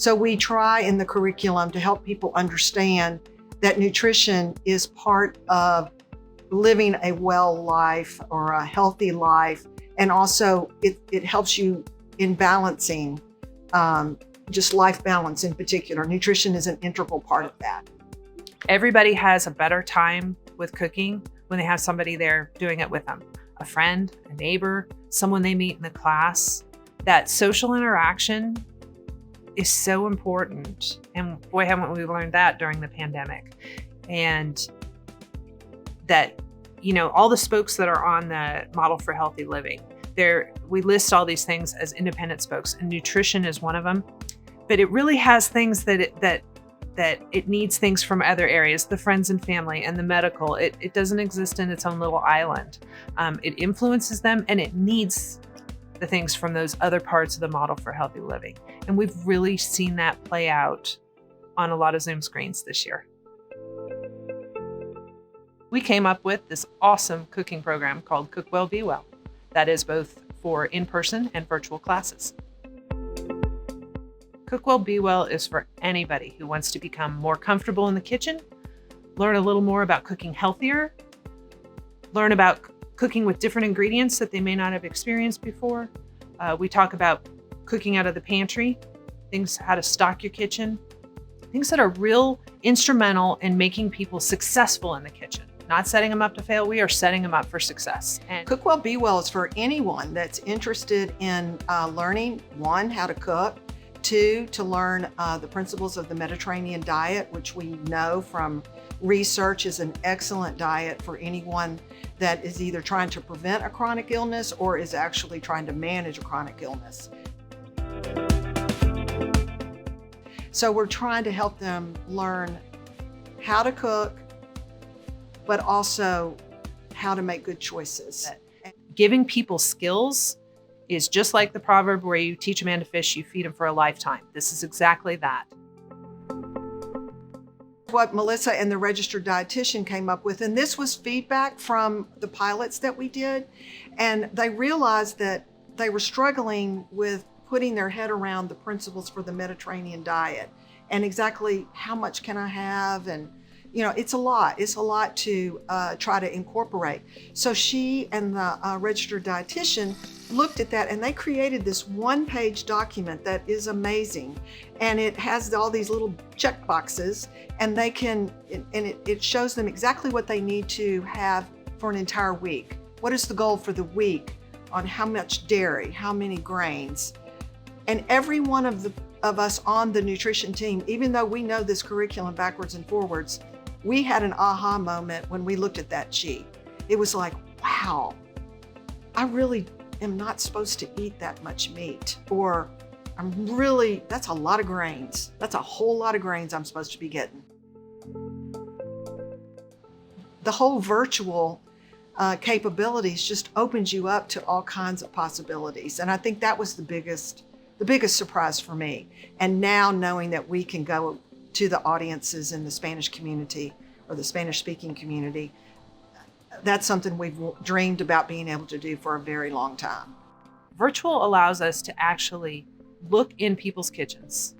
So we try in the curriculum to help people understand that nutrition is part of living a well life or a healthy life. And also it helps you in balancing, just life balance in particular. Nutrition is an integral part of that. Everybody has a better time with cooking when they have somebody there doing it with them. A friend, a neighbor, someone they meet in the class. That social interaction is so important. And boy, haven't we learned that during the pandemic. And that, all the spokes that are on the model for healthy living, we list all these things as independent spokes, and nutrition is one of them. But it really has things that it needs things from other areas, the friends and family and the medical. It doesn't exist in its own little island. It influences them, and it needs the things from those other parts of the model for healthy living. And we've really seen that play out on a lot of Zoom screens this year. We came up with this awesome cooking program called Cook Well, Be Well. That is both for in-person and virtual classes. Cook Well, Be Well is for anybody who wants to become more comfortable in the kitchen, learn a little more about cooking healthier, learn about cooking with different ingredients that they may not have experienced before. We talk about cooking out of the pantry, how to stock your kitchen, things that are real instrumental in making people successful in the kitchen. Not setting them up to fail, we are setting them up for success. And Cook Well, Be Well is for anyone that's interested in learning, one, how to cook, two, to learn the principles of the Mediterranean diet, which we know from research is an excellent diet for anyone that is either trying to prevent a chronic illness or is actually trying to manage a chronic illness. So we're trying to help them learn how to cook, but also how to make good choices. Giving people skills is just like the proverb where you teach a man to fish, you feed him for a lifetime. This is exactly that. What Melissa and the registered dietitian came up with, and this was feedback from the pilots that we did, and they realized that they were struggling with putting their head around the principles for the Mediterranean diet and exactly how much can I have, and it's a lot to try to incorporate. So she and the registered dietitian looked at that, and they created this one-page document that is amazing. And it has all these little check boxes, and it shows them exactly what they need to have for an entire week. What is the goal for the week on how much dairy, how many grains? And every one of us on the nutrition team, even though we know this curriculum backwards and forwards, we had an aha moment when we looked at that sheet. It was like, wow, I really am not supposed to eat that much meat, or that's a lot of grains. That's a whole lot of grains I'm supposed to be getting. The whole virtual capabilities just opens you up to all kinds of possibilities. And I think that was the biggest surprise for me. And now knowing that we can go to the audiences in the Spanish community or the Spanish-speaking community, that's something we've dreamed about being able to do for a very long time. Virtual allows us to actually look in people's kitchens,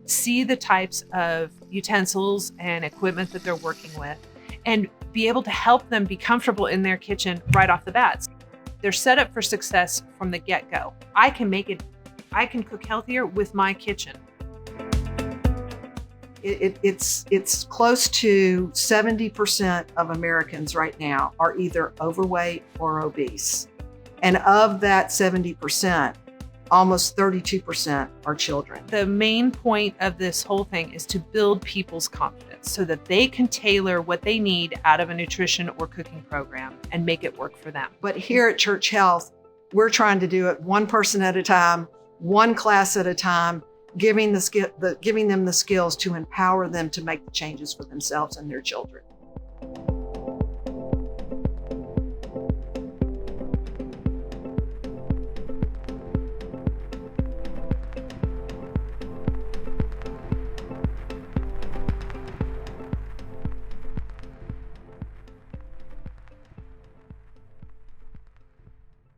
see the types of utensils and equipment that they're working with, and be able to help them be comfortable in their kitchen right off the bat. They're set up for success from the get-go. I can cook healthier with my kitchen. It's close to 70% of Americans right now are either overweight or obese. And of that 70%, almost 32% are children. The main point of this whole thing is to build people's confidence so that they can tailor what they need out of a nutrition or cooking program and make it work for them. But here at Church Health, we're trying to do it one person at a time, one class at a time, giving them the skills to empower them to make the changes for themselves and their children.